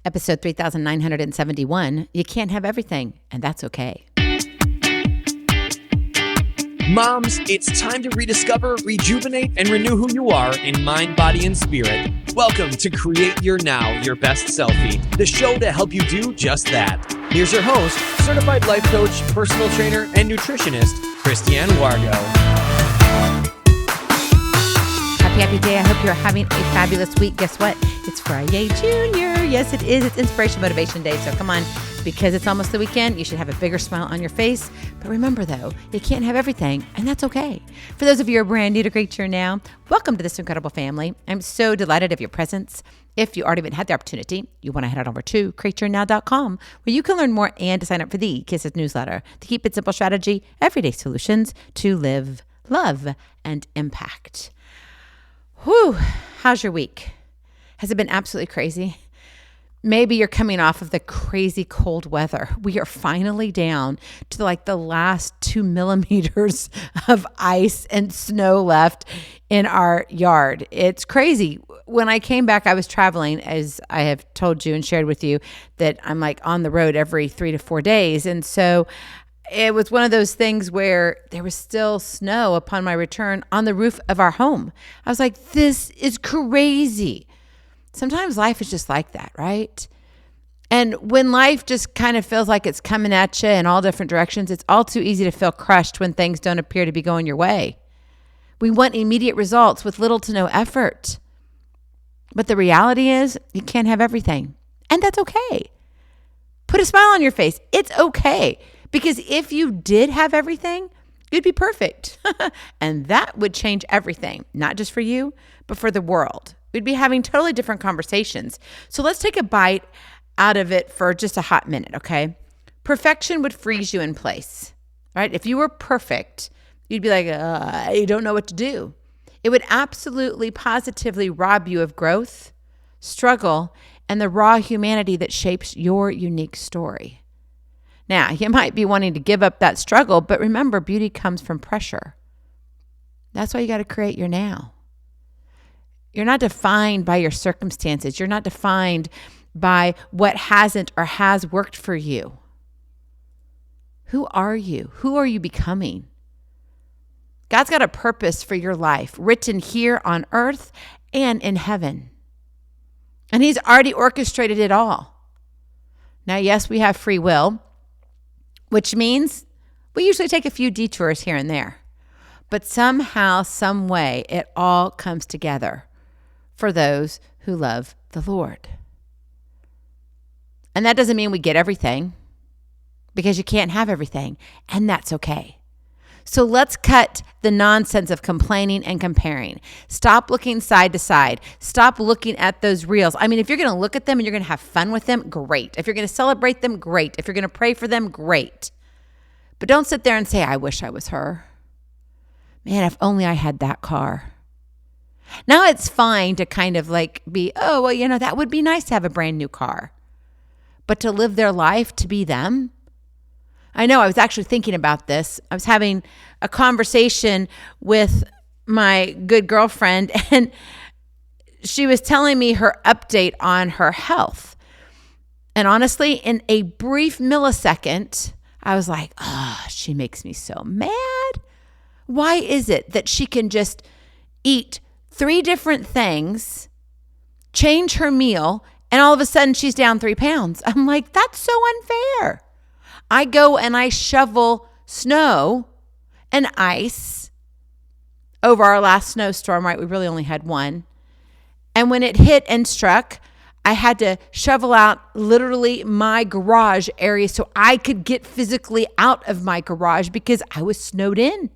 Episode 3971, you can't have everything, and that's okay. Moms, it's time to rediscover, rejuvenate, and renew who you are in mind, body, and spirit. Welcome to Create Your Now, Your Best Selfie, the show to help you do just that. Here's your host, certified life coach, personal trainer, and nutritionist, Christiane Wargo. Happy day. I hope you're having a fabulous week. Guess what? It's Friday, Junior. Yes, it is. It's Inspiration Motivation Day. So come on, because it's almost the weekend, you should have a bigger smile on your face. But remember, though, you can't have everything, and that's okay. For those of you who are brand new to Create Your Now, welcome to this incredible family. I'm so delighted of your presence. If you already had the opportunity, you want to head on over to createyournow.com, where you can learn more and to sign up for the K.I.S.S newsletter, to keep it simple strategy, everyday solutions to live, love, and impact. Whew, how's your week? Has it been absolutely crazy? Maybe you're coming off of the crazy cold weather. We are finally down to the last 2 millimeters of ice and snow left in our yard. It's crazy. When I came back, I was traveling, as I have told you and shared with you, that I'm on the road every 3 to 4 days. And so it was one of those things where there was still snow upon my return on the roof of our home. I was like, this is crazy. Sometimes life is just like that, right? And when life just kind of feels like it's coming at you in all different directions, it's all too easy to feel crushed when things don't appear to be going your way. We want immediate results with little to no effort. But the reality is, you can't have everything. And that's okay. Put a smile on your face. It's okay. Because if you did have everything, you'd be perfect. And that would change everything, not just for you, but for the world. We'd be having totally different conversations. So let's take a bite out of it for just a hot minute, okay? Perfection would freeze you in place, right? If you were perfect, you'd be like, I don't know what to do. It would absolutely, positively rob you of growth, struggle, and the raw humanity that shapes your unique story. Now, you might be wanting to give up that struggle, but remember, beauty comes from pressure. That's why you got to create your now. You're not defined by your circumstances. You're not defined by what hasn't or has worked for you. Who are you? Who are you becoming? God's got a purpose for your life, written here on earth and in heaven. And He's already orchestrated it all. Now, yes, we have free will, which means we usually take a few detours here and there. But somehow, some way, it all comes together for those who love the Lord. And that doesn't mean we get everything, because you can't have everything, and that's okay. So let's cut the nonsense of complaining and comparing. Stop looking side to side. Stop looking at those reels. I mean, if you're going to look at them and you're going to have fun with them, great. If you're going to celebrate them, great. If you're going to pray for them, great. But don't sit there and say, I wish I was her. Man, if only I had that car. Now it's fine to kind of be, oh, well, that would be nice to have a brand new car. But to live their life, to be them. I know I was actually thinking about this. I was having a conversation with my good girlfriend, and she was telling me her update on her health. And honestly, in a brief millisecond, I was like, she makes me so mad. Why is it that she can just eat 3 different things, change her meal, and all of a sudden she's down 3 pounds? I'm like, that's so unfair. I go and I shovel snow and ice over our last snowstorm, right? We really only had one. And when it hit and struck, I had to shovel out literally my garage area so I could get physically out of my garage because I was snowed in.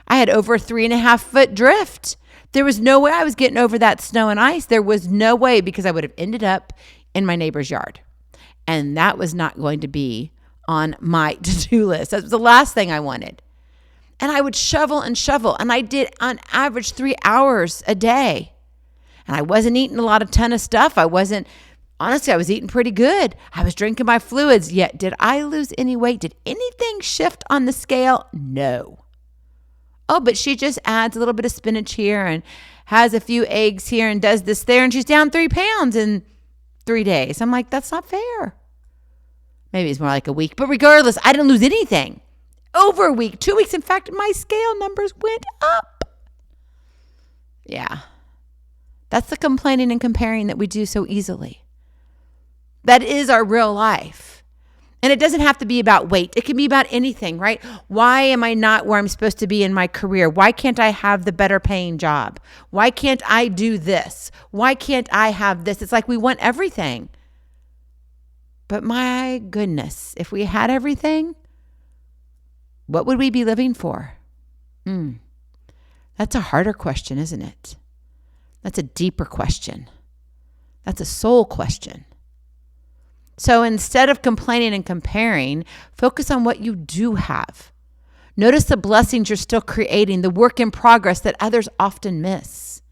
I had over a 3.5 foot drift. There was no way I was getting over that snow and ice. There was no way, because I would have ended up in my neighbor's yard. And that was not going to be on my to-do list. That was the last thing I wanted. And I would shovel, and I did on average 3 hours a day. And I wasn't eating a ton of stuff. Honestly, I was eating pretty good. I was drinking my fluids. Yet, did I lose any weight? Did anything shift on the scale? No. Oh, but she just adds a little bit of spinach here and has a few eggs here and does this there, and she's down 3 pounds. And 3 days. I'm like, that's not fair. Maybe it's more like a week. But regardless, I didn't lose anything. Over a week, 2 weeks. In fact, my scale numbers went up. Yeah. That's the complaining and comparing that we do so easily. That is our real life. And it doesn't have to be about weight. It can be about anything, right? Why am I not where I'm supposed to be in my career? Why can't I have the better paying job? Why can't I do this? Why can't I have this? It's like we want everything. But my goodness, if we had everything, what would we be living for? That's a harder question, isn't it? That's a deeper question. That's a soul question. So instead of complaining and comparing, focus on what you do have. Notice the blessings you're still creating, the work in progress that others often miss.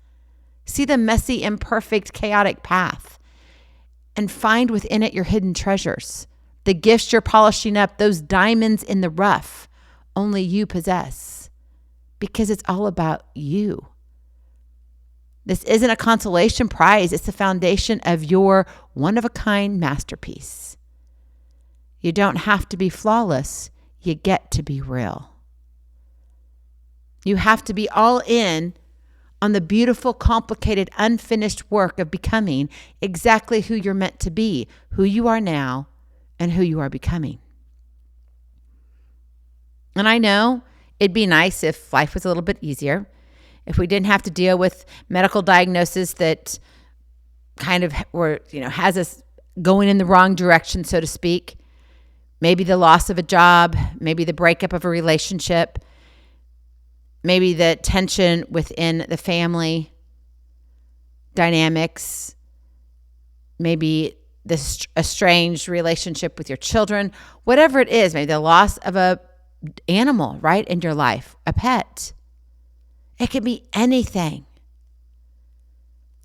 See the messy, imperfect, chaotic path and find within it your hidden treasures, the gifts you're polishing up, those diamonds in the rough only you possess, because it's all about you. This isn't a consolation prize. It's the foundation of your one-of-a-kind masterpiece. You don't have to be flawless. You get to be real. You have to be all in on the beautiful, complicated, unfinished work of becoming exactly who you're meant to be, who you are now, and who you are becoming. And I know it'd be nice if life was a little bit easier, if we didn't have to deal with medical diagnosis that kind of has us going in the wrong direction, so to speak. Maybe the loss of a job, maybe the breakup of a relationship, maybe the tension within the family dynamics, maybe this estranged relationship with your children, whatever it is, maybe the loss of a animal, right, in your life, a pet. It can be anything.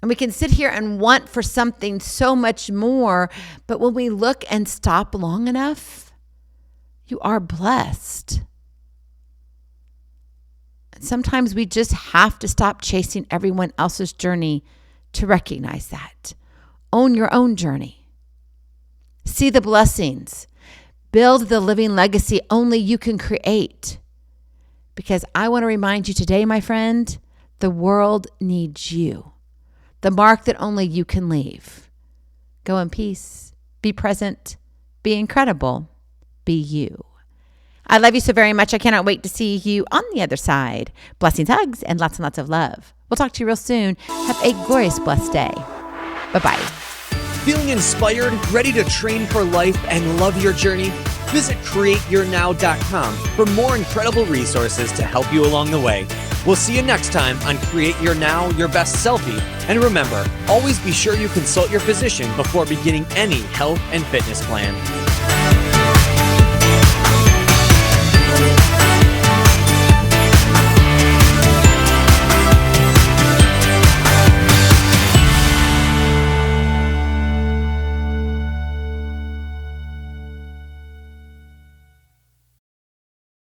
And we can sit here and want for something so much more, but when we look and stop long enough, you are blessed. Sometimes we just have to stop chasing everyone else's journey to recognize that. Own your own journey. See the blessings. Build the living legacy only you can create. Because I want to remind you today, my friend, the world needs you. The mark that only you can leave. Go in peace. Be present. Be incredible. Be you. I love you so very much. I cannot wait to see you on the other side. Blessings, hugs, and lots of love. We'll talk to you real soon. Have a glorious, blessed day. Bye-bye. Feeling inspired, ready to train for life and love your journey? Visit createyournow.com for more incredible resources to help you along the way. We'll see you next time on Create Your Now, Your Best Selfie. And remember, always be sure you consult your physician before beginning any health and fitness plan.